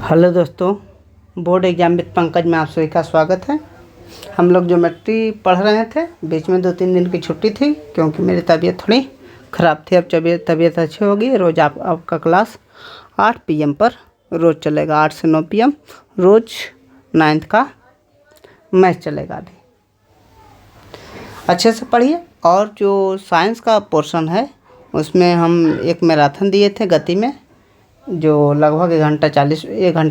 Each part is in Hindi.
हेलो दोस्तों, बोर्ड एग्जाम विद पंकज में आप सभी का स्वागत है। हम लोग ज्योमेट्री पढ़ रहे थे, बीच में 2-3 दिन की छुट्टी थी क्योंकि मेरी तबीयत थोड़ी ख़राब थी। अब तबीयत अच्छी होगी। रोज़ आपका क्लास 8 PM पर रोज़ चलेगा, 8 से 9 PM रोज़ 9th का मैथ चलेगा। अभी अच्छे से पढ़िए। और जो साइंस का पोर्शन है उसमें हम एक मैराथन दिए थे गति में, जो लगभग 1 घंटा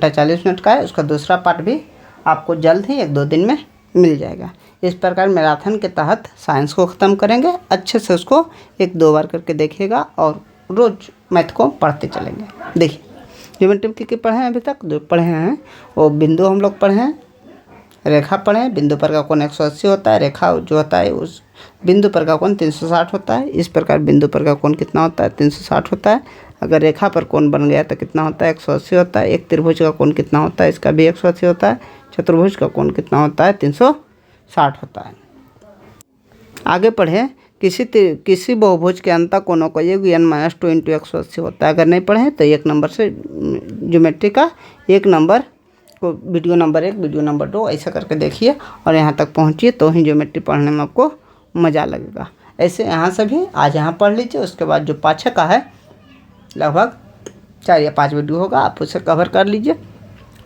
40 मिनट का है। उसका दूसरा पार्ट भी आपको जल्द ही 1-2 दिन में मिल जाएगा। इस प्रकार मैराथन के तहत साइंस को ख़त्म करेंगे। अच्छे से उसको 1-2 बार करके देखिएगा और रोज़ मैथ को पढ़ते चलेंगे। देखिए, ज्योमेट्री के पढ़े हैं अभी तक, जो पढ़े हैं वो बिंदु हम लोग पढ़े हैं, रेखा पढ़े हैं। बिंदु पर का कोण 180 होता है, रेखा जो होता है उस बिंदु पर का कोण 360 होता है। इस प्रकार बिंदु पर का कोण कितना होता है? 360 होता है। अगर रेखा पर कोण बन गया तो कितना होता है? 180 होता है। एक त्रिभुज का कोण कितना होता है? इसका भी 180 होता है। चतुर्भुज का कोण कितना होता है? 360 होता है। आगे पढ़े, किसी बहुभुज के अंतःकोणों का योग n-2 × 180 होता है। अगर नहीं पढ़े तो 1 नंबर से ज्योमेट्री का 1 नंबर को वीडियो नंबर 1, वीडियो नंबर 2 ऐसा करके देखिए और यहाँ तक पहुँचिए तो ही ज्योमेट्री पढ़ने में आपको मज़ा लगेगा। ऐसे यहाँ से भी आज यहाँ पढ़ लीजिए। उसके बाद जो पाछे का है लगभग 4 या 5 वीडियो होगा, आप उसे कवर कर लीजिए।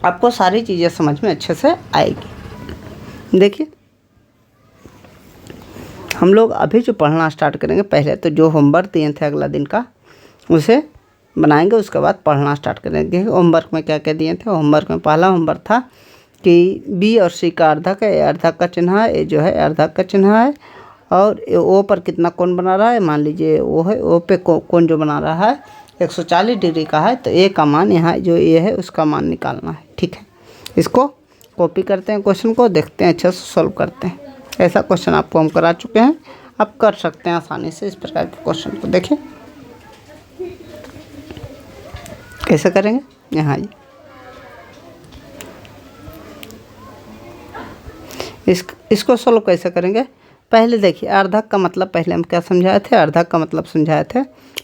आपको सारी चीज़ें समझ में अच्छे से आएगी। देखिए, हम लोग अभी जो पढ़ना स्टार्ट करेंगे, पहले तो जो होमवर्क दिए थे अगला दिन का उसे बनाएंगे, उसके बाद पढ़ना स्टार्ट करेंगे। होमवर्क में क्या क्या दिए थे? होमवर्क में पहला होमवर्क था कि बी और सी का अर्धक है, अर्धक का चिन्ह है, ये जो है अर्धक का चिन्ह है। और ओ पर कितना कोण बना रहा है? मान लीजिए ओ है, ओ पे कोण जो बना रहा है 140 डिग्री का है, तो ए का मान यहाँ जो ए है उसका मान निकालना है। ठीक है, इसको कॉपी करते हैं, क्वेश्चन को देखते हैं, अच्छे से सॉल्व करते हैं। ऐसा क्वेश्चन आपको हम करा चुके हैं, आप कर सकते हैं आसानी से। इस प्रकार के क्वेश्चन को देखें कैसे करेंगे। यहाँ इसको सॉल्व कैसे करेंगे? पहले देखिए, अर्धक का मतलब पहले हम क्या समझाए थे? अर्धक का मतलब समझाए थे,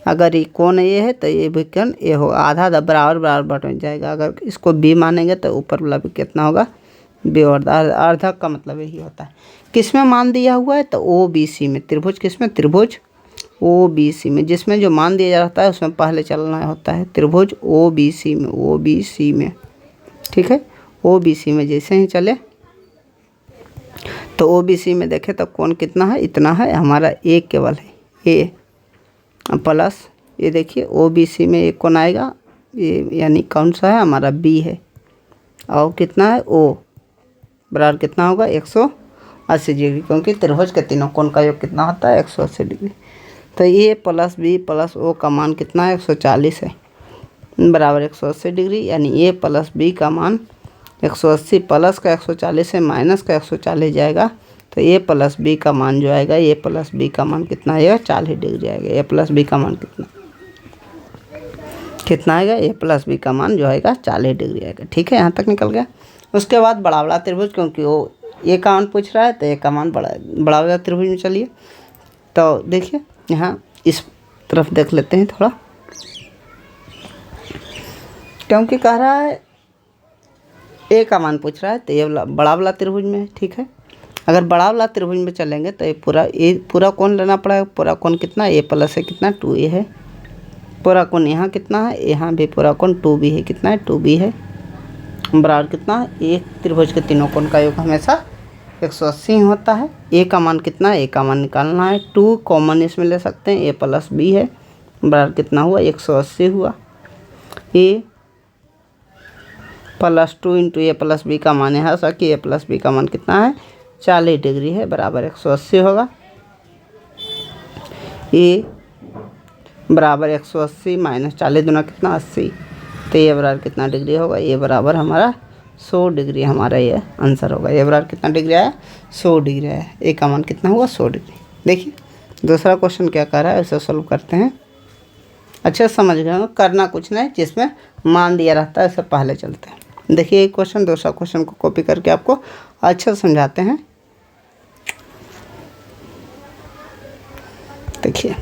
अगर ये कोण ये है तो ये भी कोण ये होगा, आधा बराबर बराबर बट जाएगा। अगर इसको बी मानेंगे तो ऊपर वाला भी कितना होगा? बी। और अर्धक का मतलब यही होता है। किस में मान दिया हुआ है? तो OBC में। त्रिभुज किस में? त्रिभुज OBC में। जिसमें जो मान दिया जाता है उसमें पहले चलना होता है। त्रिभुज OBC में, OBC में। ठीक है, OBC में जैसे ही चले तो OBC में देखें तो कोण कितना है? इतना है हमारा, ए केवल है, ए प्लस ये देखिए OBC में एक कोण आएगा, ये यानी कौन सा है? हमारा बी है। और कितना है? ओ बराबर कितना होगा? 180 डिग्री, क्योंकि त्रिभुज के तीनों कोण का योग कितना होता है? 180 डिग्री। तो ए प्लस बी प्लस ओ का मान कितना है? 140 है, बराबर 180 डिग्री। यानी ए प्लस बी का मान 180 प्लस का 140 है, माइनस का 140 जाएगा, तो ए प्लस बी का मान जो आएगा, ए प्लस बी का मान कितना आएगा? 40 डिग्री आएगा। ए प्लस बी का मान कितना आएगा? ए प्लस बी का मान जो आएगा 40 डिग्री आएगा। ठीक है, यहाँ तक निकल गया। उसके बाद बड़ा वाला त्रिभुज, क्योंकि वो ए का मान पूछ रहा है तो ए का मान बड़ा वाला त्रिभुज में चलिए। तो देखिए यहाँ इस तरफ देख लेते हैं थोड़ा, क्योंकि कह रहा है ए का मान पूछ रहा है तो ये बड़ा वाला त्रिभुज में है। ठीक है, अगर बड़ा वाला त्रिभुज में चलेंगे तो ये पूरा कोण लेना पड़ेगा। पूरा कोण कितना? ए प्लस है कितना? 2a है। पूरा कोण यहाँ कितना है? यहाँ भी पूरा कोण 2b है। कितना है? 2b है, बराबर कितना है? एक त्रिभुज के तीनों कोण का योग हमेशा 180 होता है। ए का मान कितना है? ए का मान निकालना है। 2 कॉमन इसमें ले सकते हैं, ए प्लस बी है, बराबर कितना हुआ? 180 हुआ। ए प्लस 2 × ए प्लस बी का मान है ऐसा कि ए प्लस बी का मान कितना है? 40 डिग्री है, बराबर 180 होगा। ए बराबर 180 माइनस 40 दूना कितना? 80। तो ये बराबर कितना डिग्री होगा? ये बराबर हमारा 100 डिग्री हमारा ये आंसर होगा। ये बराबर कितना डिग्री आया? 100 डिग्री आया। ए का मान कितना हुआ? 100 डिग्री। देखिए दूसरा क्वेश्चन क्या कर रहा है, उसे सोल्व करते हैं। अच्छे से समझ गए, करना कुछ नहीं, जिसमें मान दिया रहता है उससे पहले चलते हैं। देखिए एक क्वेश्चन, दूसरा क्वेश्चन को कॉपी करके आपको अच्छे से समझाते हैं। देखिए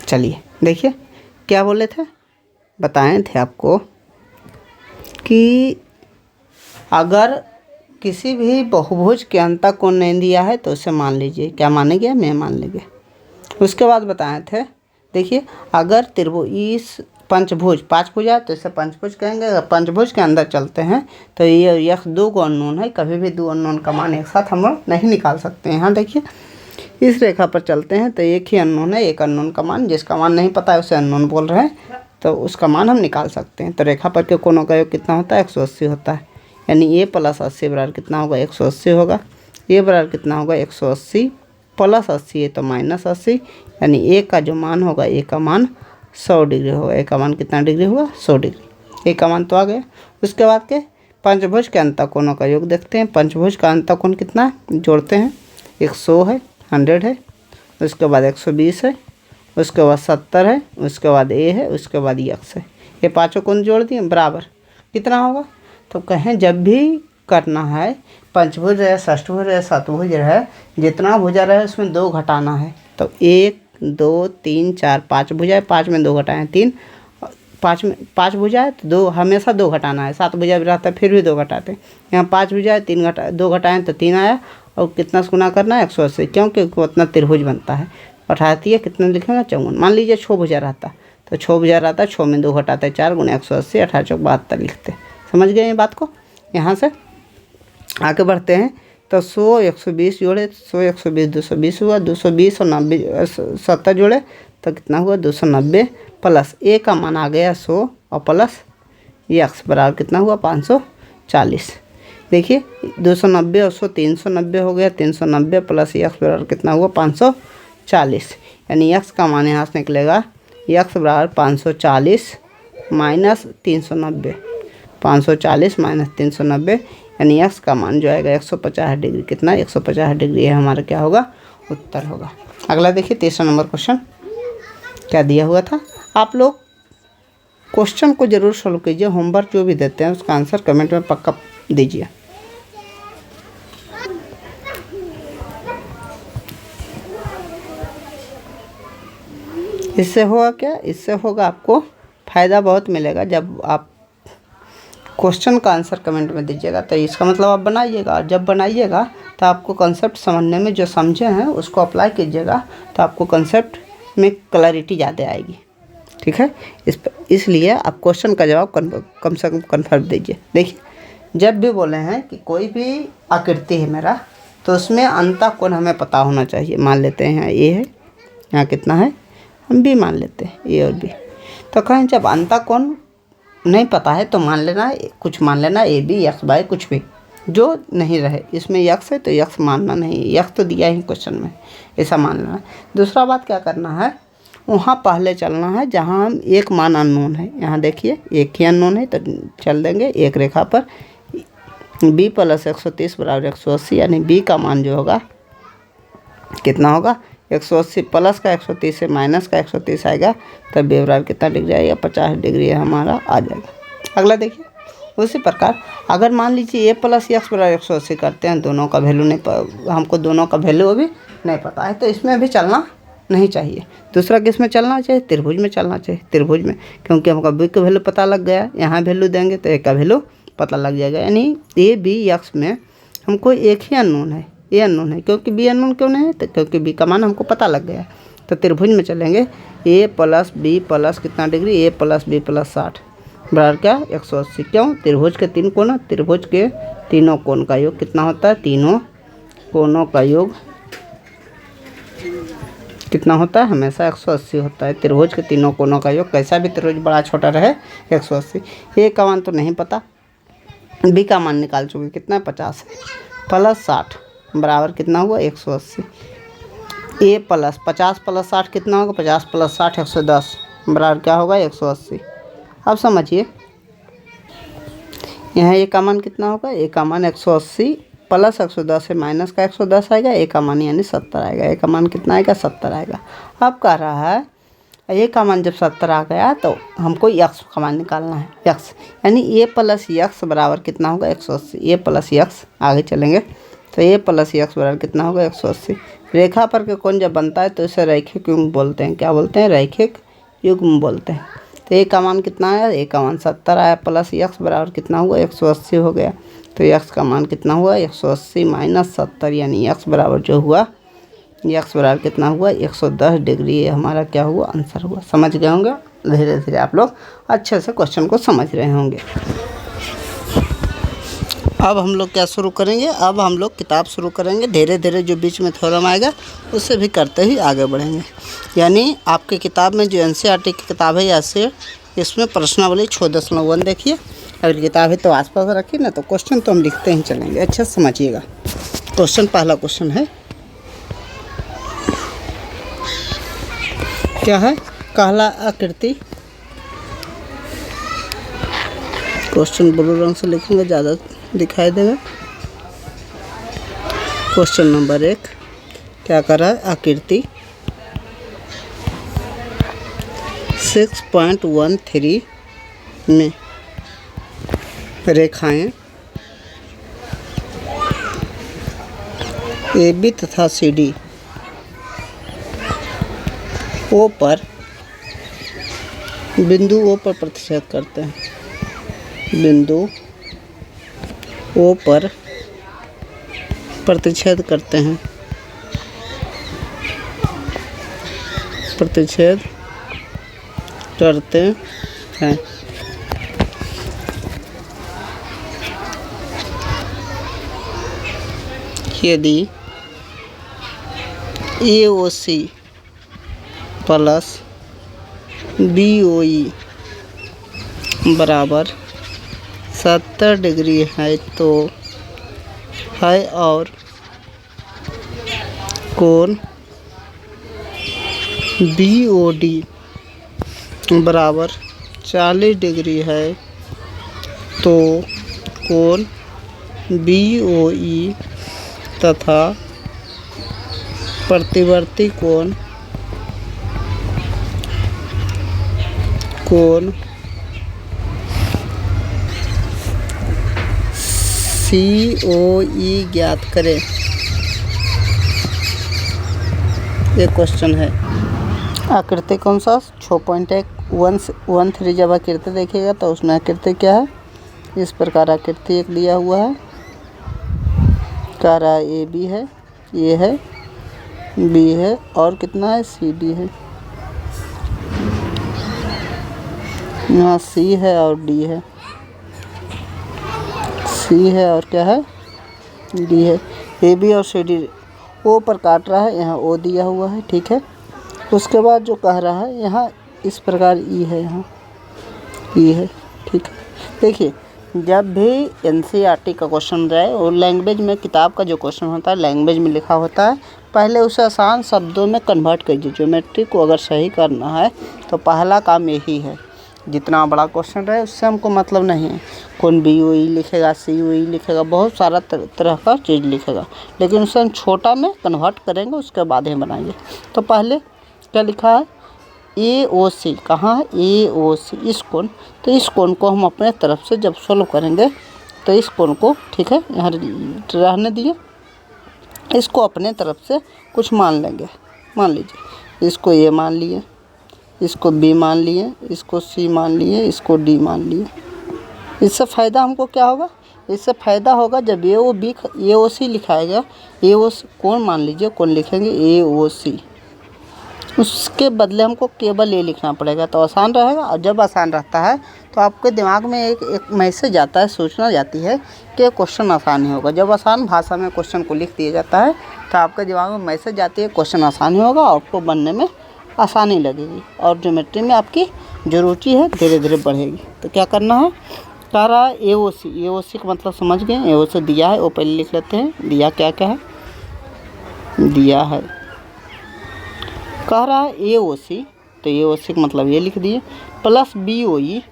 चलिए देखिए क्या बोले थे, बताए थे आपको कि अगर किसी भी बहुभुज के अंतः कोण नहीं दिया है तो उसे मान लीजिए, क्या मानेंगे, मैं मान लेंगे। उसके बाद बताए थे, देखिए अगर त्रिभुज इस पंचभुज, पाँच भुजा तो इसे पंचभुज कहेंगे। अगर पंचभुज के अंदर चलते हैं तो ये यह दो को अननोन है, कभी भी दो अननोन का मान एक साथ हम लोग नहीं निकाल सकते हैं। यहाँ देखिए इस रेखा पर चलते हैं तो एक ही अननोन है, एक अननोन का मान, जिसका मान नहीं पता है उसे अननोन बोल रहे हैं, तो उसका मान हम निकाल सकते हैं। तो रेखा पर के कोणों का योग कितना होता है, 180 होता है। यानी ए प्लस 80 बराबर कितना होगा, 180 होगा। ए बराबर कितना होगा, 180 प्लस 80 है तो माइनस 80, यानी ए का जो मान होगा, ए का मान 100 डिग्री होगा। ए का मान कितना डिग्री होगा, 100 डिग्री। ए का मान तो आ गया। उसके बाद के पंचभुज के अंतः कोणों का योग देखते हैं। पंचभुज का अंतः कोण कितना है, जोड़ते हैं। एक 100 है, 100 है, उसके बाद 120 है, उसके बाद 70 है, उसके बाद ए है, उसके बाद यक्स है। ये पाँचों कोण जोड़ दिए बराबर कितना होगा। तो कहें जब भी करना है, पंचभुज है, षष्ठभुज है, सतभुज है, जितना भुजा रहे उसमें दो घटाना है। तो 1 2 3 4 5 भुजा है, 5 में 2 घटाएं 3, 5 में 5 भुजा है तो 2 हमेशा 2 घटाना है। 7 भुजा भी रहता है फिर भी 2 घटाते हैं। यहाँ 5 भुजा है, 2 घटाएं तो 3 आया, और कितना गुना करना है, 180, क्योंकि उतना त्रिभुज बनता है। 88 कितना लिखेंगे, 54। मान लीजिए 6 भुजा रहता तो 6 भुजा रहता, 6 में 2 घटाते 4 गुना 180, 18 चौक 72 लिखते। समझ गए ये बात को। यहाँ से आगे बढ़ते हैं तो 100 120 जोड़े, 100 120 220 हुआ, 220 और 90 70 जोड़े तो कितना हुआ, 290 प्लस ए का मान आ गया 100 और प्लस यक्स बराबर कितना हुआ, 540। देखिए 290 और 100 390 हो गया, 390 प्लस यक्स बराबर कितना हुआ, 540। यानी यक्स का मान यहाँ से निकलेगा, यक्स बराबर 540 माइनस 390, 540 माइनस 390, यानी यक्स का मान जो आएगा 150 डिग्री। कितना, 150 डिग्री है हमारा क्या होगा, उत्तर होगा। अगला देखिए 3रा नंबर क्वेश्चन क्या दिया हुआ था। आप लोग क्वेश्चन को जरूर सॉल्व कीजिए, होमवर्क जो भी देते हैं उसका आंसर कमेंट में पक्का दीजिए। इससे होगा क्या, इससे होगा आपको फ़ायदा बहुत मिलेगा। जब आप क्वेश्चन का आंसर कमेंट में दीजिएगा तो इसका मतलब आप बनाइएगा, और जब बनाइएगा तो आपको कंसेप्ट समझने में, जो समझे हैं उसको अप्लाई कीजिएगा तो आपको कंसेप्ट में क्लैरिटी ज़्यादा आएगी। ठीक है, इसलिए आप क्वेश्चन का जवाब कम से कम कन्फर्म दीजिए। देखिए जब भी बोले हैं कि कोई भी आकृति है मेरा, तो उसमें अंतः कोण हमें पता होना चाहिए। मान लेते हैं यहाँ ए है, यहाँ कितना है, हम बी मान लेते हैं, ए और बी। तो कहें जब अंतः कोण नहीं पता है तो मान लेना, कुछ मान लेना ए बी एक्स वाई, कुछ भी जो नहीं रहे। इसमें यक्स है तो यक्स मानना नहीं, यक्स तो दिया ही क्वेश्चन में, ऐसा मान लेना। दूसरा बात क्या करना है, वहाँ पहले चलना है जहाँ हम एक मान अननोन है। यहाँ देखिए एक ही अननोन है तो चल देंगे एक रेखा पर, बी प्लस 130 बराबर 180, यानी बी का मान जो होगा कितना होगा, 180 प्लस का 130 से माइनस का 130 आएगा, तब बी बराबर कितना डिग्री आएगा, 50 डिग्री हमारा आ जाएगा। अगला देखिए उसी प्रकार अगर मान लीजिए ए प्लस यक्स बराबर 180 करते हैं, दोनों का वैल्यू नहीं, हमको दोनों का वैल्यू अभी नहीं पता है, तो इसमें भी चलना नहीं चाहिए। दूसरा किस में चलना चाहिए, त्रिभुज में चलना चाहिए, त्रिभुज में, क्योंकि हमको बी का वैल्यू पता लग गया। यहाँ वैल्यू देंगे तो ए का वैल्यू पता लग जाएगा। यानी ए बी यक्स में हमको एक ही अननोन है, ए अननोन है। क्योंकि बी अननोन क्यों नहीं है, तो क्योंकि बी का मान हमको पता लग गया। तो त्रिभुज में चलेंगे, ए प्लस बी प्लस कितना डिग्री, ए प्लस बी प्लस 60 बराबर क्या, 180। क्यों, त्रिभुज के 3 कोण, त्रिभुज के तीनों कोण का योग कितना होता है, तीनों कोणों का योग कितना होता है, हमेशा 180 होता है। त्रिभुज के तीनों कोणों का योग, कैसा भी त्रिभुज बड़ा छोटा रहे, 180। ए का मान तो नहीं पता, बी का मान निकाल चुके, कितना है, 50 प्लस 60 बराबर कितना हुआ, 180। ए प्लस 50 प्लस 60 कितना होगा, 50 प्लस 60 110 बराबर क्या होगा, 180। अब समझिए यहाँ ए का मान कितना होगा, ए का मान 180 प्लस 110 है, माइनस का 110 आएगा, ए का मान यानी 70 आएगा। ए का मान कितना आएगा, 70 आएगा। अब कह रहा है ए का मान जब 70 आ गया तो हमको यक्स का मान निकालना है, यक्स यानी ए प्लस यक्स बराबर कितना होगा, 180। ए प्लस यक्स, आगे चलेंगे तो ए प्लस यक्स बराबर कितना होगा, 180। रेखा पर के कोण जब बनता है तो इसे रैखिक योग बोलते हैं। क्या बोलते हैं, रैखिक युग्म बोलते हैं। तो ए का मान कितना आया, ए का मान 70 आया, प्लस यक्स बराबर कितना हुआ 180 हो गया। तो यक्स का मान कितना हुआ 180 माइनस 70, यानी यक्स बराबर जो हुआ, यक्स बराबर कितना हुआ 110 डिग्री। ये हमारा क्या हुआ आंसर हुआ। समझ गए होंगे, धीरे धीरे आप लोग अच्छे से क्वेश्चन को समझ रहे होंगे। अब हम लोग क्या शुरू करेंगे, अब हम लोग किताब शुरू करेंगे। धीरे धीरे जो बीच में थ्योरम आएगा उससे भी करते ही आगे बढ़ेंगे। यानी आपकी किताब में जो एनसीईआरटी की किताब है, या से इसमें प्रश्नावली 6.1 देखिए। अगर किताब है तो आसपास रखिए, ना तो क्वेश्चन तो हम लिखते ही चलेंगे। अच्छा समझिएगा। क्वेश्चन, पहला क्वेश्चन है, क्या है, काला आकृति। क्वेश्चन ब्लू रंग से लिखेंगे, ज़्यादा दिखाई देगा। क्वेश्चन नंबर 1 क्या कर रहा है, आकृति 6.13 में रेखाएं AB तथा CD O पर, बिंदु O पर प्रतिच्छेद करते हैं। बिंदु O पर प्रतिच्छेद करते हैं, प्रतिच्छेद करते हैं। यदि AOC प्लस BOE बराबर 70 डिग्री है तो है, और कोण BOD बराबर 40 डिग्री है तो कोण BOE तथा प्रतिवर्ती कोण COE ज्ञात करें। ये क्वेश्चन है। आकृति कौन सा, 6.113 जब आकृति देखिएगा तो उसमें आकृति क्या है, इस प्रकार आकृति एक दिया हुआ है। कह रहा है AB है, ये है, B है, और कितना है CD है। यहाँ C है और D है, C है और क्या है D है। AB और CD O पर काट रहा है, यहाँ O दिया हुआ है, ठीक है। उसके बाद जो कह रहा है यहाँ इस प्रकार E है, यहाँ E है, ठीक है। देखिए, जब भी एनसीईआरटी का क्वेश्चन रहे और लैंग्वेज में, किताब का जो क्वेश्चन होता है लैंग्वेज में लिखा होता है, पहले उसे आसान शब्दों में कन्वर्ट कीजिए। ज्योमेट्री को अगर सही करना है तो पहला काम यही है। जितना बड़ा क्वेश्चन रहे उससे हमको मतलब नहीं है, कौन BOE लिखेगा, COE लिखेगा, बहुत सारा तरह का चीज़ लिखेगा, लेकिन उसे हम छोटा में कन्वर्ट करेंगे, उसके बाद ही बनाएंगे। तो पहले क्या लिखा है, AOC, कहाँ है AOC, इस कोण। तो इस कोण को हम अपने तरफ से जब सोल्व करेंगे तो इस कोण को, ठीक है, यहाँ रहने दिए, इसको अपने तरफ से कुछ मान लेंगे। मान लीजिए इसको A मान लिए, इसको B मान लिए, इसको C मान लिए, इसको D मान लिए। इससे फ़ायदा हमको क्या होगा, इससे फ़ायदा होगा जब AOC लिखाएगा, AOC कोण मान लीजिए, कोण लिखेंगे AOC, उसके बदले हमको केवल A लिखना पड़ेगा, तो आसान रहेगा। और जब आसान रहता है तो आपके दिमाग में एक मैसेज आता है, सूचना जाती है कि क्वेश्चन आसान ही होगा। जब आसान भाषा में क्वेश्चन को लिख दिया जाता है तो आपके दिमाग में मैसेज आती है क्वेश्चन आसान ही होगा, आपको बनने में आसानी लगेगी, और ज्योमेट्री में आपकी जो रुचि है धीरे धीरे बढ़ेगी। तो क्या करना है, कह रहा है AOC का मतलब समझ गए। AOC दिया है, वो पहले लिख लेते हैं, दिया क्या क्या है, दिया है, कह रहा है AOC, तो AOC का मतलब ये लिख दिए, प्लस BOE,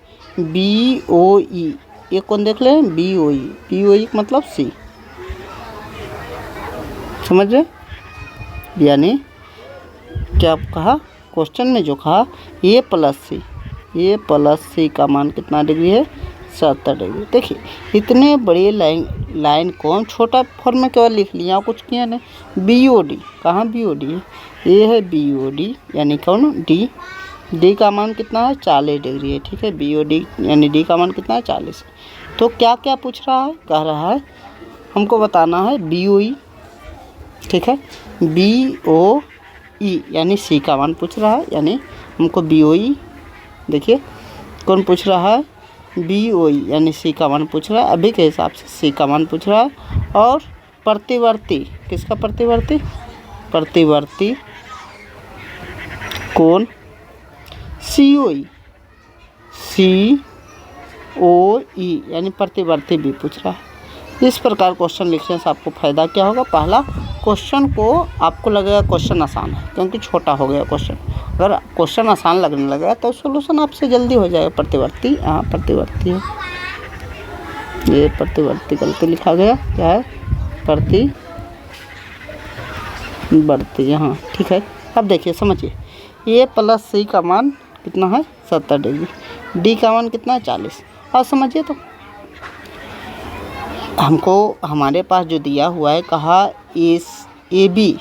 ये कौन देख ले, BOE का मतलब C, समझ रहे। यानी क्या कहा क्वेश्चन में, जो कहा A प्लस C का मान कितना डिग्री है, 70 डिग्री। देखिए इतने बड़े लाइन को हम छोटा फॉर्म में केवल लिख लिया, कुछ किया नहीं। BOD, कहाँ BOD है, ये है BOD, यानी कौन D, डी का मान कितना है 40 डिग्री है, ठीक है। बी ओ डी यानी डी का मान कितना है 40। तो क्या क्या पूछ रहा है, कह रहा है हमको बताना है बी ओ ई, ठीक है। बी ओ ई यानी सी का मान पूछ रहा है, यानी हमको बी ओ ई, देखिए कौन पूछ रहा है, बी ओ ई यानी सी का मान पूछ रहा है, अभी के हिसाब से सी का मान पूछ रहा है। और प्रतिवर्ती, किसका प्रतिवर्ती, प्रतिवर्ती कोण सी ओ ई, सी ओ ई यानी प्रतिवर्ती भी पूछ रहा है। इस प्रकार क्वेश्चन लिखने से आपको फ़ायदा क्या होगा, पहला क्वेश्चन को आपको लगेगा क्वेश्चन आसान है क्योंकि छोटा हो गया क्वेश्चन। अगर क्वेश्चन आसान लगने लगेगा तो सोल्यूशन आपसे जल्दी हो जाएगा। प्रतिवर्ती, हाँ प्रतिवर्ती है, ये प्रतिवर्ती गलती लिखा गया, क्या है प्रतिवर्ती, हाँ ठीक है। अब देखिए समझिए, ए प्लस सी का मान कितना है 70 डिग्री, डी का मान कितना है 40। और समझिए तो हमको हमारे पास जो दिया हुआ है, कहा इस ए बी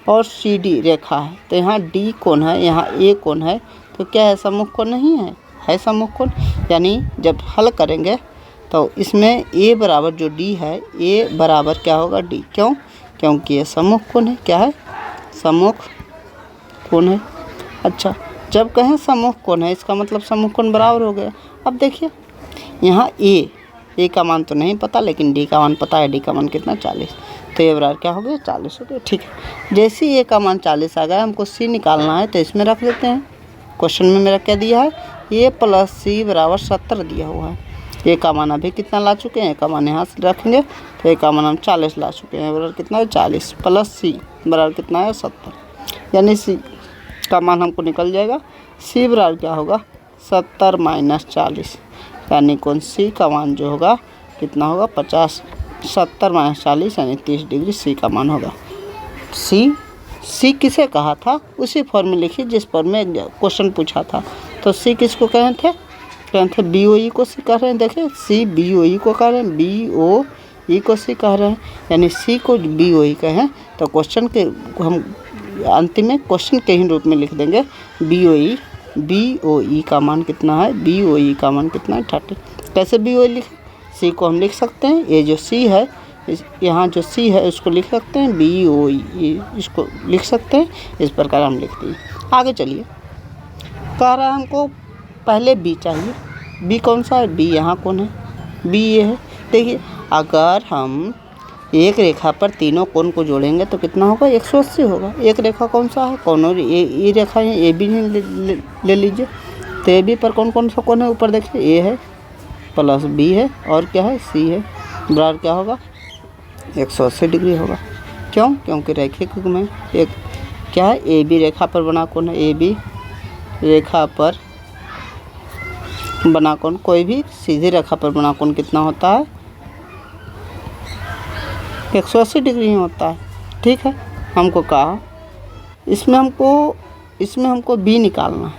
और सी डी रेखा है, तो यहाँ डी कोण है, यहाँ ए कोण है, तो क्या है सम्मुख कोण नहीं है, है सम्मुख कोण। यानी जब हल करेंगे तो इसमें ए बराबर जो डी है, ए बराबर क्या होगा डी, क्यों, क्योंकि ये सम्मुख कोण है, क्या है सम्मुख कोण है। अच्छा, जब कहें सम्मुख कोण है इसका मतलब सम्मुख कोण बराबर हो गया। अब देखिए यहाँ ए का मान तो नहीं पता, लेकिन डी का मान पता है, डी का मान कितना 40, तो ये बराबर क्या हो गया 40 हो गया, ठीक है। जैसे ए का मान 40 आ गया, हमको सी निकालना है तो इसमें रख देते हैं। क्वेश्चन में मेरा क्या दिया है, ए प्लस सी बराबर 70 दिया हुआ है। ए का मान अभी कितना ला चुके हैं, ए का मान यहाँ से रखेंगे तो ए का मान हम 40 ला चुके हैं, बराबर कितना है 40 प्लस सी बराबर कितना है 70, यानी सी का मान हमको निकल जाएगा। सी बराबर क्या होगा 70 माइनस 40, यानी कौन सी का मान जो होगा कितना होगा 50, 70 माइनस 40 यानी 30 डिग्री सी का मान होगा। सी किसे कहा था, उसी फॉर्म में लिखिए जिस फॉर्म में क्वेश्चन पूछा था। तो सी किसको कहे थे बी ओ ई को सी कह रहे हैं, देखिए सी बी ओ ई को कह रहे हैं, बी ओ ई को सी कह रहे हैं, यानी सी को बी ओ ई कहें तो क्वेश्चन के हम अंतिम में क्वेश्चन के ही रूप में लिख देंगे बी ओ ई का मान कितना है, बी ओ ई का मान कितना है 30। कैसे बी ओ ई लिखें, सी को हम लिख सकते हैं, ये जो सी है यहाँ जो सी है उसको लिख सकते हैं, बी ओ ई इसको लिख सकते हैं, इस प्रकार हम लिखते हैं। आगे चलिए, कह रहा है हमको पहले बी चाहिए, बी कौन सा है, बी यहाँ कौन है, बी ये है। देखिए अगर हम एक रेखा पर तीनों कोण को जोड़ेंगे तो कितना होगा 180 होगा। एक रेखा कौन सा है, कौन ये रेखा है, ए बी ले लीजिए। तो ए बी पर कौन कौन सा कोण है, ऊपर देखिए ए है प्लस बी है और क्या है सी है, बराबर क्या होगा 180 डिग्री होगा। क्यों, क्योंकि रैखिक में एक क्या है ए बी रेखा पर बना कोण है, ए बी रेखा पर बना कोण, कोई भी सीधी रेखा पर बना कोण कितना होता है 180 डिग्री ही होता है, ठीक है। हमको कहा इसमें हमको बी निकालना है,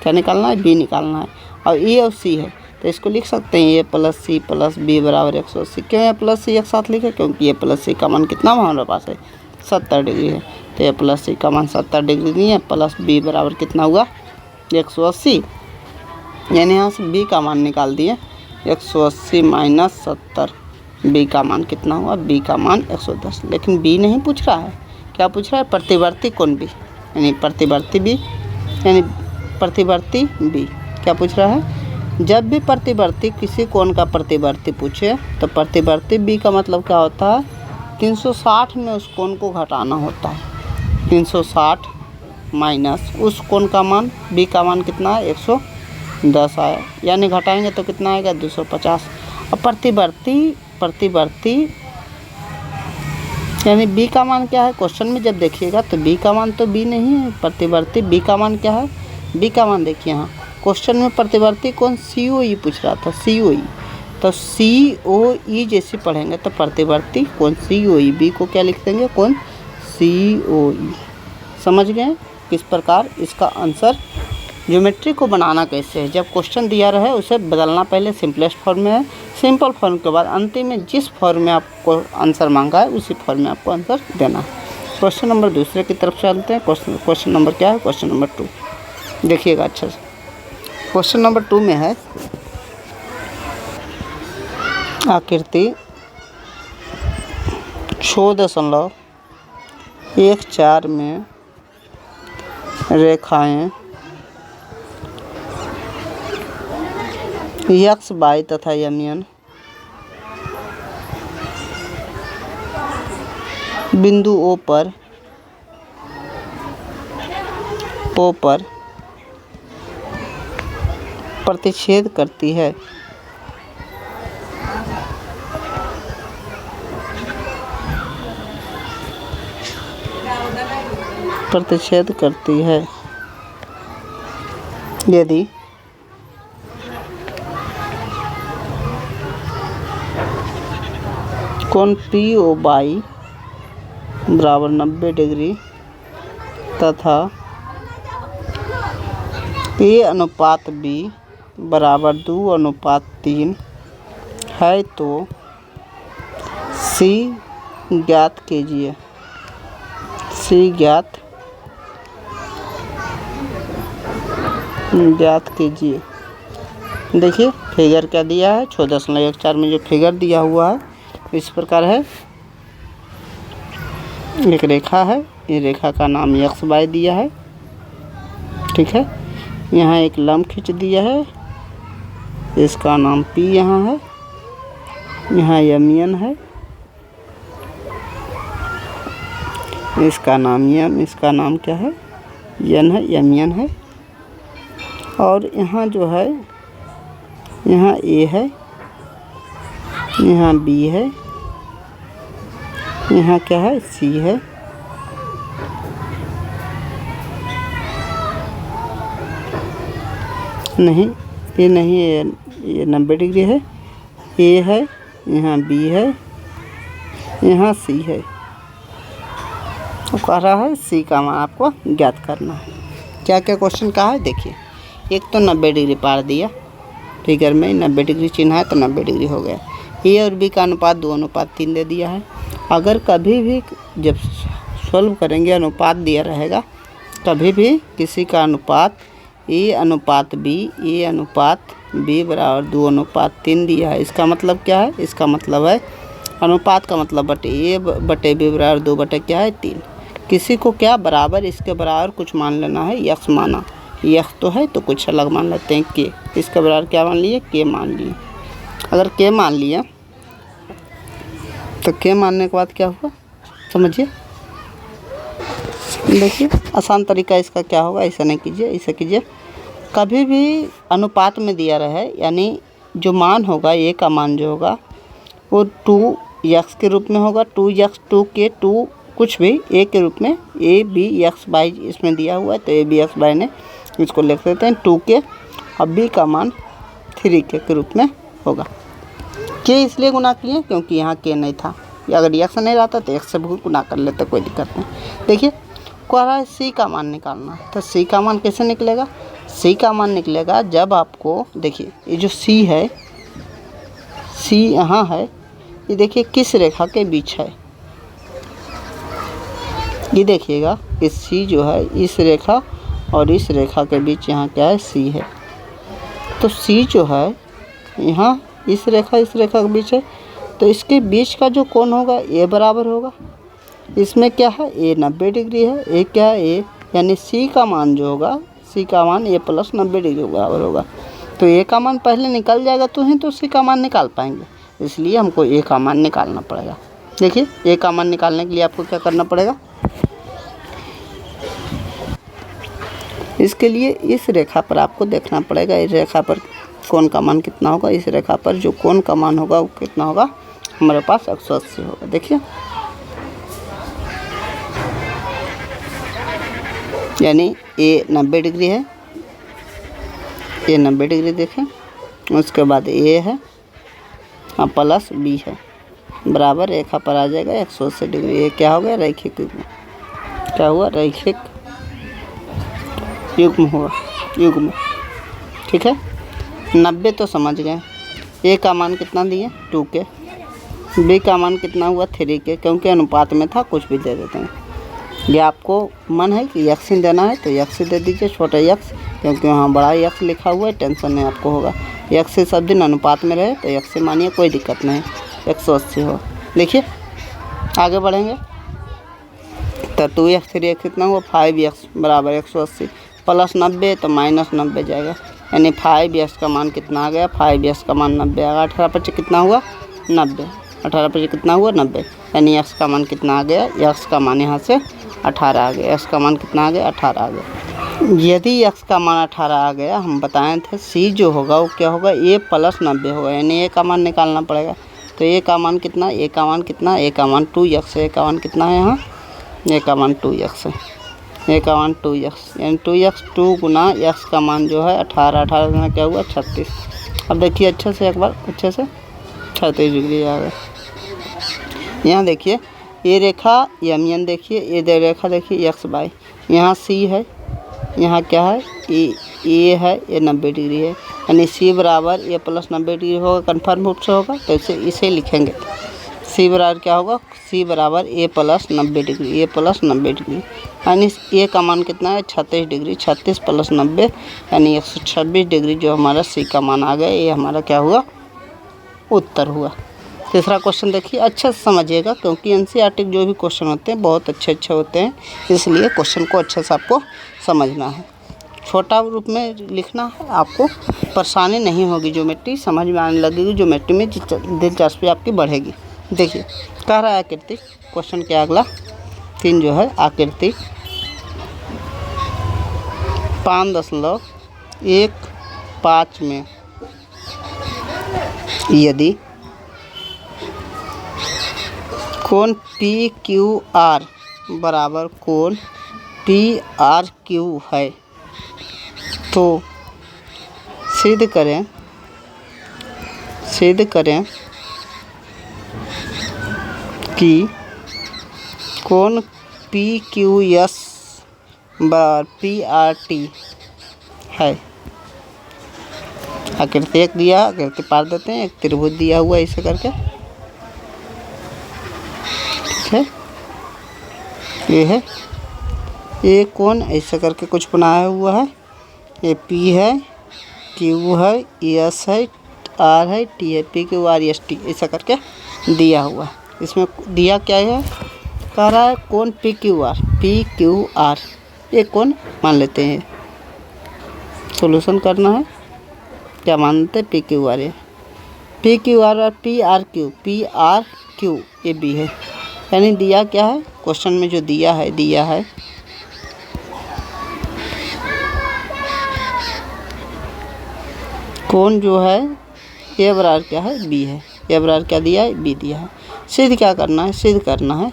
क्या निकालना है, बी निकालना है। और ए और सी है तो इसको लिख सकते हैं ए प्लस सी प्लस बी बराबर 180। क्यों ए प्लस सी एक साथ लिखे, क्योंकि ए प्लस सी का मान कितना हमारे पास है 70 डिग्री है, तो ए प्लस सी का मान 70 डिग्री नहीं है, प्लस बी बराबर कितना हुआ 180, यानी यहाँ से बी का मान निकाल दिए 180 माइनस 70, बी का मान कितना हुआ, बी का मान 110। लेकिन बी नहीं पूछ रहा है, क्या पूछ रहा है प्रतिवर्ती कोण बी, यानी प्रतिवर्ती बी, यानी प्रतिवर्ती बी क्या पूछ रहा है। जब भी प्रतिवर्ती किसी कोण का प्रतिवर्ती पूछे तो प्रतिवर्ती बी का मतलब क्या होता है 360 में उस कोण को घटाना होता है, 360 माइनस उस कोण का मान, बी का मान कितना है 110 आया, यानी घटाएंगे तो कितना आएगा 250। और प्रतिवर्ती यानी बी का मान क्या है, क्वेश्चन में जब देखिएगा तो बी का मान तो बी नहीं है, प्रतिवर्ती बी का मान क्या है, बी का मान देखिए यहाँ क्वेश्चन में प्रतिवर्ती कौन सी ओ ई पूछ रहा था, सी ओ ई, तो सी ओ ई जैसे पढ़ेंगे तो प्रतिवर्ती कौन सी ओ ई, बी को क्या लिख देंगे कौन सी ओ ई। समझ गए किस प्रकार इसका आंसर, ज्योमेट्री को बनाना कैसे है, जब क्वेश्चन दिया रहे उसे बदलना पहले सिंपलेस्ट फॉर्म में है, सिंपल फॉर्म के बाद अंतिम में जिस फॉर्म में आपको आंसर मांगा है उसी फॉर्म में आपको आंसर देना है। क्वेश्चन नंबर दूसरे की तरफ चलते हैं। क्वेश्चन नंबर क्या है, क्वेश्चन नंबर 2। देखिएगा अच्छा से। क्वेश्चन नंबर 2 में है आकृति 6.14 में रेखाएं एक्स वाई तथा यमियन बिंदु ओ पर प्रतिच्छेद करती है। प्रतिच्छेद करती है यदि कोण POY बराबर 90 डिग्री तथा A/B बराबर 2/3 है तो C ज्ञात कीजिए। C ज्ञात कीजिए। देखिए फिगर क्या दिया है, 6.14 में जो फिगर दिया हुआ है इस प्रकार है। एक रेखा है, ये रेखा का नाम XY दिया है, ठीक है। यहाँ एक लंब खींच दिया है, इसका नाम P यहाँ है। यहाँ यमियन है, इसका नाम यम, इसका नाम क्या है, यन है, यमियन है। और यहाँ जो है, यहाँ A है, यहाँ B है, यहाँ क्या है, C है। नहीं, ये नहीं है, ये 90 डिग्री है। A है, यहाँ B है, यहाँ C है। तो कह रहा है C का मान आपको ज्ञात करना है। क्या क्या क्वेश्चन कहा है देखिए। एक तो 90 डिग्री पार दिया, फिगर में 90 डिग्री चिन्ह है तो 90 डिग्री हो गया। A और B का अनुपात 2:3 दे दिया है। अगर कभी भी जब सॉल्व करेंगे अनुपात दिया रहेगा, कभी भी किसी का अनुपात A/B बराबर 2:3 दिया है, इसका मतलब क्या है, इसका मतलब है अनुपात का मतलब बटे A/B बराबर 2/3। किसी को क्या बराबर, इसके बराबर कुछ मान लेना है, x माना, x तो है तो कुछ अलग मान लेते हैं k। इसके बराबर क्या मान लिए, k मान लिए। अगर k मान लिया तो k मानने के बाद क्या हुआ समझिए। देखिए आसान तरीका इसका क्या होगा, ऐसा नहीं कीजिए, ऐसा कीजिए। कभी भी अनुपात में दिया रहे, यानी जो मान होगा, a का मान जो होगा वो 2x के रूप में होगा, 2x 2k 2 कुछ भी a के रूप में, ABXY इसमें दिया हुआ है तो ABXY ने इसको लिख देते हैं 2k। अब b का मान 3k के रूप में होगा। k इसलिए गुना किए क्योंकि यहाँ k नहीं था, या अगर x नहीं रहता तो x से भी गुना कर लेते, कोई दिक्कत नहीं। देखिए कह रहा है c का मान निकालना है, तो c का मान कैसे निकलेगा, c का मान निकलेगा जब आपको, देखिए ये जो c है, c यहाँ है, ये देखिए किस रेखा के बीच है, ये देखिएगा इस c जो है इस रेखा और इस रेखा के बीच यहाँ क्या है, c है। तो c जो है यहाँ इस रेखा के बीच है, तो इसके बीच का जो कोण होगा a बराबर होगा। इसमें क्या है, a 90 डिग्री है, a क्या है, a यानी c का मान जो होगा, c का मान a + 90 डिग्री बराबर होगा। तो a का मान पहले निकल जाएगा तो ही तो c का मान निकाल पाएंगे, इसलिए हमको a का मान निकालना पड़ेगा। देखिए a का मान निकालने के लिए आपको क्या करना पड़ेगा, इसके लिए इस रेखा पर आपको देखना पड़ेगा, इस रेखा पर कोण का मान कितना होगा, इस रेखा पर जो कोण का मान होगा वो कितना होगा, हमारे पास 180 होगा। देखिए यानी a 90 डिग्री है, a 90 डिग्री देखें, उसके बाद a है हाँ प्लस b है, बराबर रेखा पर आ जाएगा 180 डिग्री। ये क्या हो गया, रैखिक युग्म, क्या हुआ, रैखिक युग्म हुआ, युग्म, ठीक है। 90 तो समझ गए, a का मान कितना दिए 2k, b का मान कितना हुआ 3k, क्योंकि अनुपात में था कुछ भी दे देते हैं। ये आपको मन है कि यक्स ही देना है तो यक्स ही दे दीजिए, छोटा यक्स, क्योंकि वहाँ बड़ा यक्स लिखा हुआ है, टेंशन नहीं आपको होगा। यक्स से सब दिन अनुपात में रहे तो यक्स से मानिए, कोई दिक्कत नहीं, 180 हो। देखिए आगे बढ़ेंगे तो 2x 3x कितना हुआ, 5x बराबर 180 प्लस 90 तो माइनस 90 जाएगा, यानी 5x का मान कितना आ गया, 5x का मान 90 आ गया। 18 कितना हुआ 90, 18 कितना हुआ 90, यानी x का मान कितना आ गया, x का मान यहाँ से 18 आ गया, x का मान कितना आ गया 18 आ गया। यदि x का मान 18 आ गया, हम बताए थे c जो होगा वो क्या होगा, a प्लस 90 होगा, यानी a का मान निकालना पड़ेगा। तो a का मान कितना, a का मान कितना, a का मान 2x है, a का मान कितना है यहाँ, a का मान 2x है, a का मान 2x, यानी 2x 2 गुना x का मान जो है 18, 18 गुना क्या हुआ 36। अब देखिए अच्छे से एक बार, अच्छे से 36 डिग्री आ गया। यहाँ देखिए ये रेखा यमियन, देखिए ये रेखा देखिए x बाई, यहाँ c है, यहाँ क्या है ये है, ये 90 डिग्री है, यानी c बराबर ये प्लस 90 डिग्री होगा, कन्फर्म रूप से होगा। तो इसे लिखेंगे c बराबर क्या होगा, c बराबर a plus 90 degree, a plus 90 degree, यानी a का मान कितना है 36 डिग्री, 36 प्लस 90 यानी 126 डिग्री जो हमारा c का मान आ गया, ये हमारा क्या हुआ उत्तर हुआ। तीसरा क्वेश्चन देखिए, अच्छे से समझिएगा क्योंकि एनसीईआरटी जो भी क्वेश्चन होते हैं बहुत अच्छे होते हैं, इसलिए क्वेश्चन को अच्छे से आपको समझना है, छोटा रूप में लिखना है, आपको परेशानी नहीं होगी, ज्योमेट्री समझ में आने लगेगी, ज्योमेट्री में दिलचस्पी आपकी बढ़ेगी। देखिए कह रहा है आकृति, क्वेश्चन के अगला 3 जो है आकृति 5.15 में यदि कोण PQR बराबर कोण PRQ है तो सिद्ध करें कि कोण PQS बराबर PRT है। आकृति एक दिया, आकृति पार देते हैं, एक त्रिभुज दिया हुआ ऐसे करके, ठीक है, ये है ये कोण ऐसे करके कुछ बनाया हुआ है, ये P है, Q है, S है, R है, T है, PQRST ऐसा करके दिया हुआ है। इसमें दिया क्या है, कह रहा है कोण PQR ये कोण मान लेते हैं, सॉल्यूशन करना है, क्या मानते हैं PQR है, PQR और PRQ ये भी है, यानी दिया क्या है क्वेश्चन में जो दिया है कोण जो है ए बराबर क्या है बी है, ए बराबर क्या दिया है बी दिया है। सिद्ध क्या करना है, सिद्ध करना है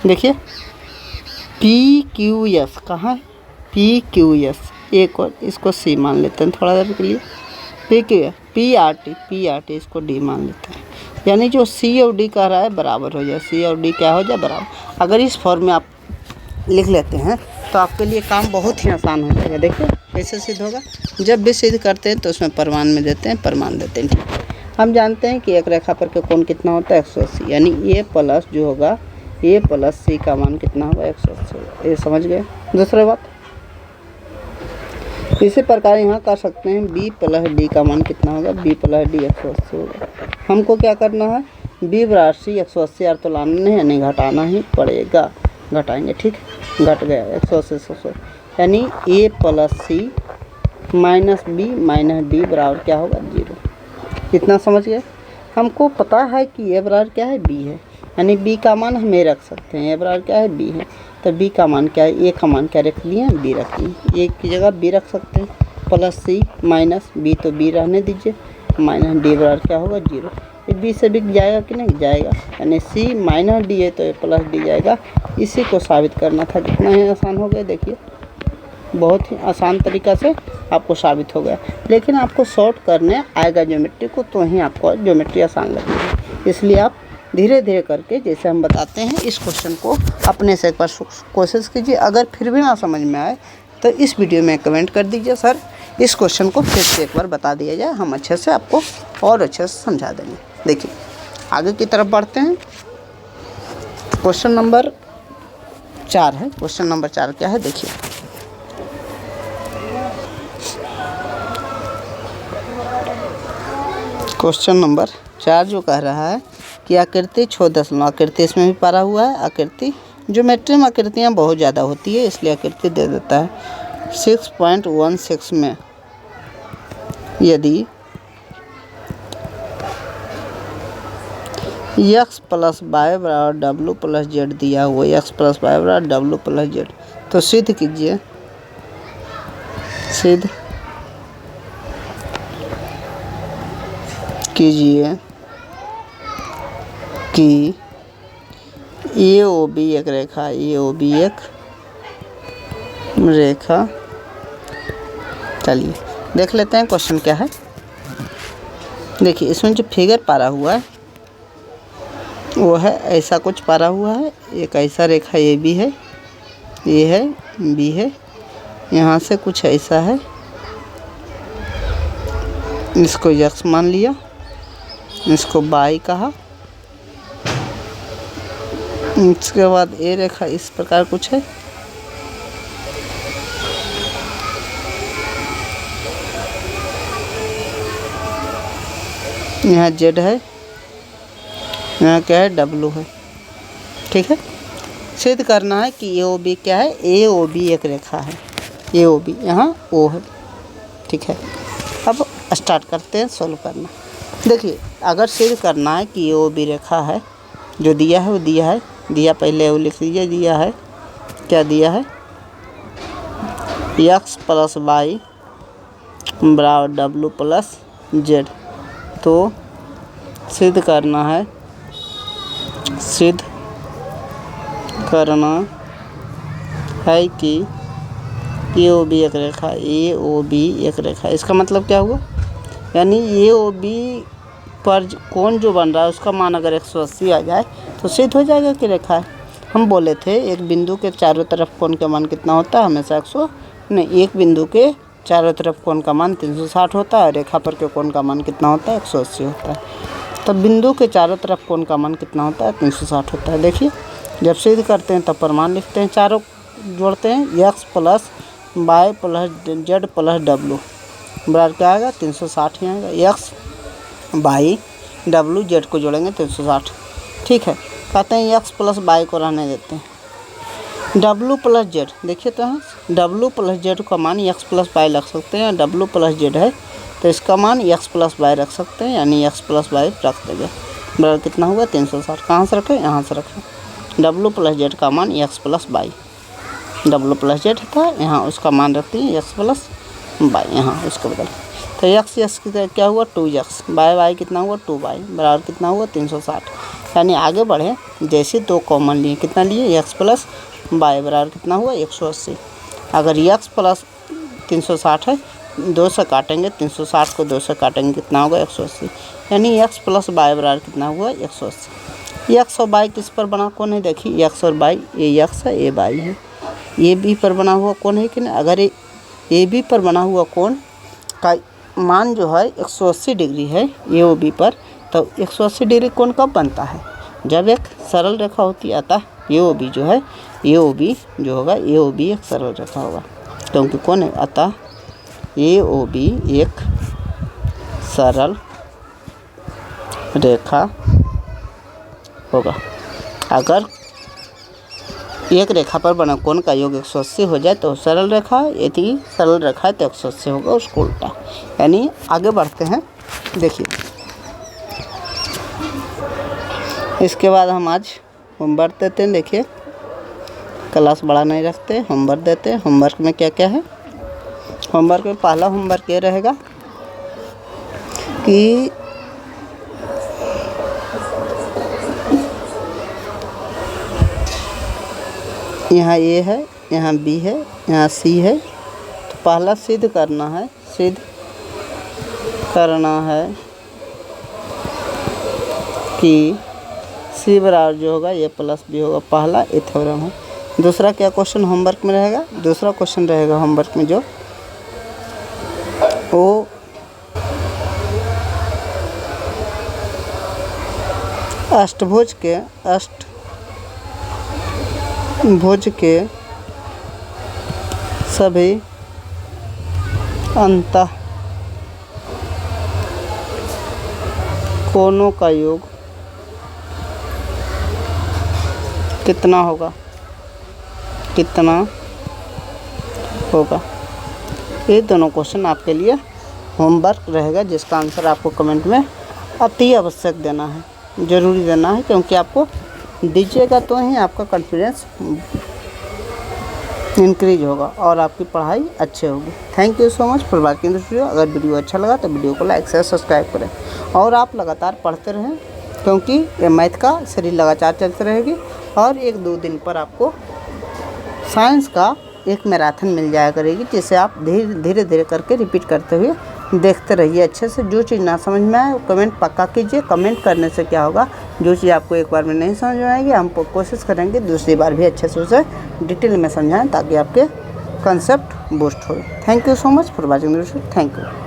देखिए PQS कहाँ है, PQS एक और इसको C मान लेते हैं थोड़ा देर के लिए, PRT इसको D मान लेते हैं, यानी जो C और D कह रहा है बराबर हो जाए, C और D क्या हो जाए बराबर। अगर इस फॉर्म में आप लिख लेते हैं तो आपके लिए काम बहुत ही आसान हो जाएगा। देखिए कैसे सिद्ध होगा, जब भी सिद्ध करते हैं तो उसमें प्रमाण में देते हैं, प्रमाण देते हैं, ठीक है। हम जानते हैं कि एक रेखा पर के कोण कितना होता है 180, यानी A प्लस जो होगा A प्लस C का मान कितना होगा 180 होगा, ये समझ गए। दूसरी बात इसी प्रकार यहाँ कर सकते हैं B प्लस D का मान कितना होगा, B प्लस D 180 होगा। हमको क्या करना है, B बराबर C 180 यार तो लाना नहीं, यानी घटाना ही पड़ेगा, घटाएंगे, ठीक, घट गया 180 से 100, यानी A plus C minus B minus D बराबर क्या होगा 0। इतना समझ गए। हमको पता है कि A बराबर क्या है B है, यानी B का मान हमें रख सकते हैं, A बराबर क्या है B है, तो B का मान क्या है, A का मान क्या रख लिए B रख लिए, A की जगह B रख सकते हैं, प्लस C माइनस B तो B रहने दीजिए, माइनस D बराबर क्या होगा 0। ये B से बिक जाएगा कि नहीं जाएगा, यानी C माइनस D है तो प्लस D जाएगा। इसी को साबित करना था, कितना ही आसान हो गया, देखिए बहुत ही आसान तरीक़ा से आपको साबित हो गया। लेकिन आपको शॉर्ट करने आएगा ज्योमेट्री को, तो ही आपको ज्योमेट्री आसान लगेगी, इसलिए आप धीरे धीरे करके जैसे हम बताते हैं इस क्वेश्चन को अपने से एक बार कोशिश कीजिए। अगर फिर भी ना समझ में आए तो इस वीडियो में कमेंट कर दीजिए, सर इस क्वेश्चन को फिर से एक बार बता दिया जाए, हम अच्छे से आपको और अच्छे से समझा देंगे। देखिए आगे की तरफ बढ़ते हैं। क्वेश्चन नंबर 4 है। क्वेश्चन नंबर 4 क्या है देखिए, क्वेश्चन नंबर 4 जो कह रहा है कि आकृति 6 आकृति इसमें भी पड़ा हुआ है। आकृति ज्योमेट्री में आकृतियाँ बहुत ज़्यादा होती है, इसलिए आकृति दे देता है। 6.16 में यदि x प्लस वाई बराबर डब्लू प्लस जेड दिया हुआ, x प्लस वाई बराबर डब्लू प्लस जेड, तो सिद्ध कीजिए, सिद्ध कीजिए कि ए ओ बी एक रेखा, ए ओ बी एक रेखा। चलिए देख लेते हैं क्वेश्चन क्या है। देखिए इसमें जो फिगर पारा हुआ है वो है ऐसा कुछ पारा हुआ है, एक ऐसा रेखा ए बी है, ये है बी है, यहाँ से कुछ ऐसा है, इसको यक्स मान लिया, इसको बाई कहा। इसके बाद ए रेखा इस प्रकार कुछ है, यहाँ जेड है, यहाँ क्या है डब्लू है। ठीक है, सिद्ध करना है कि ए ओ बी क्या है, ए ओ बी एक रेखा है, ए ओ बी यहाँ ओ है। ठीक है, अब स्टार्ट करते हैं सॉल्व करना। देखिए अगर सिद्ध करना है कि ए ओ बी रेखा है, जो दिया है वो दिया है, दिया पहले वो लिख लीजिए, दिया है क्या दिया है, x प्लस वाई बराबर डब्लू प्लस जेड। तो सिद्ध करना है, सिद्ध करना है कि ए ओ बी एक रेखा, ए ओ बी एक रेखा। इसका मतलब क्या हुआ, यानी ए ओ बी पर कोण जो बन रहा है उसका मान अगर 180 आ जाए तो सिद्ध हो जाएगा कि रेखा है। हम बोले थे एक बिंदु के चारों तरफ कोण का मान कितना होता है, हमेशा एक बिंदु के चारों तरफ कोण का मान 360 होता है, रेखा पर के कोण का मान कितना होता है 180 होता है। तो बिंदु के चारों तरफ कोण का मान कितना होता है 360 होता है। देखिए जब सिद्ध करते हैं तब प्रमाण लिखते हैं, चारों जोड़ते हैं, x plus Y plus Z plus W बराबर क्या आएगा 360 ही आएगा, x वाई डब्लू जेड को जोड़ेंगे 360। ठीक है, कहते हैं x प्लस वाई को रहने देते हैं, डब्लू प्लस जेड देखिए तो यहाँ डब्लू प्लस जेड का मान x प्लस वाई रख सकते हैं, डब्लू प्लस जेड है तो इसका मान x प्लस वाई रख सकते हैं, यानी x प्लस वाई रख देंगे बराबर कितना हुआ 360। कहाँ से रखें, यहाँ से रखें, डब्लू प्लस जेड का मान x plus Y, W plus Z था यहाँ उसका मान रखते हैं x प्लस वाई, यहाँ उसको बदल। तो x की तरह क्या हुआ 2x, वाई कितना हुआ 2y बराबर कितना हुआ 360। यानी आगे बढ़े, जैसे दो कॉमन लिए, कितना लिए x प्लस वाई बराबर कितना हुआ 180। अगर x प्लस 360 है, 2 से काटेंगे 360 को 2 से काटेंगे कितना होगा 180, यानी x प्लस वाई बराबर कितना हुआ 180। x और y किस पर बना कौन है, देखिए x और y, ये x है ये y है, ये बी पर बना हुआ कौन है कि नहीं। अगर ए बी पर बना हुआ कोण का मान जो है 180 डिग्री है ए ओ बी पर, तो 180 डिग्री कोण कब बनता है, जब एक सरल रेखा होती है। अतः ए ओ बी जो है, ए ओ बी जो होगा, ए ओ बी एक सरल रेखा होगा क्योंकि कौन है, अतः ए ओ बी एक सरल रेखा होगा। अगर एक रेखा पर बना कोण का योग 180 हो जाए तो सरल रेखा, यदि सरल रेखा है तो 180 होगा उसको उल्टा। यानी आगे बढ़ते हैं, देखिए इसके बाद हम आज होमवर्क देते हैं। देखिए क्लास बड़ा नहीं रखते, होमवर्क देते हैं। होमवर्क में क्या क्या है, होमवर्क में पहला होमवर्क ये रहेगा कि यहाँ ए है, यहाँ बी है, यहाँ सी है। तो पहला सिद्ध करना है, सिद्ध करना है कि सी बराबर जो होगा ए प्लस बी होगा, पहला ये थ्योरम है। दूसरा क्या क्वेश्चन होमवर्क में रहेगा, दूसरा क्वेश्चन रहेगा होमवर्क में जो ओ अष्टभुज के सभी अंतः कोणों का योग कितना होगा? ये दोनों क्वेश्चन आपके लिए होमवर्क रहेगा, जिसका आंसर आपको कमेंट में अति आवश्यक देना है, ज़रूरी देना है, क्योंकि आपको दीजिएगा तो ही आपका कॉन्फिडेंस इंक्रीज होगा और आपकी पढ़ाई अच्छी होगी। Thank you so much for watching this video. अगर वीडियो अच्छा लगा तो वीडियो को लाइक शेयर सब्सक्राइब करें और आप लगातार पढ़ते रहें, क्योंकि ये मैथ का सीरीज लगातार चलती रहेगी और 1-2 दिन पर आपको साइंस का एक मैराथन मिल जाया करेगी, जिसे आप धीरे धीरे करके रिपीट करते हुए देखते रहिए अच्छे से। जो चीज़ ना समझ में आए कमेंट पक्का कीजिए। कमेंट करने से क्या होगा, जो चीज़ आपको एक बार में नहीं समझ में आएगी हम कोशिश करेंगे दूसरी बार भी अच्छे से उसे डिटेल में समझाएं, ताकि आपके कंसेप्ट बूस्ट हो। Thank you so much for watching this video. Thank you.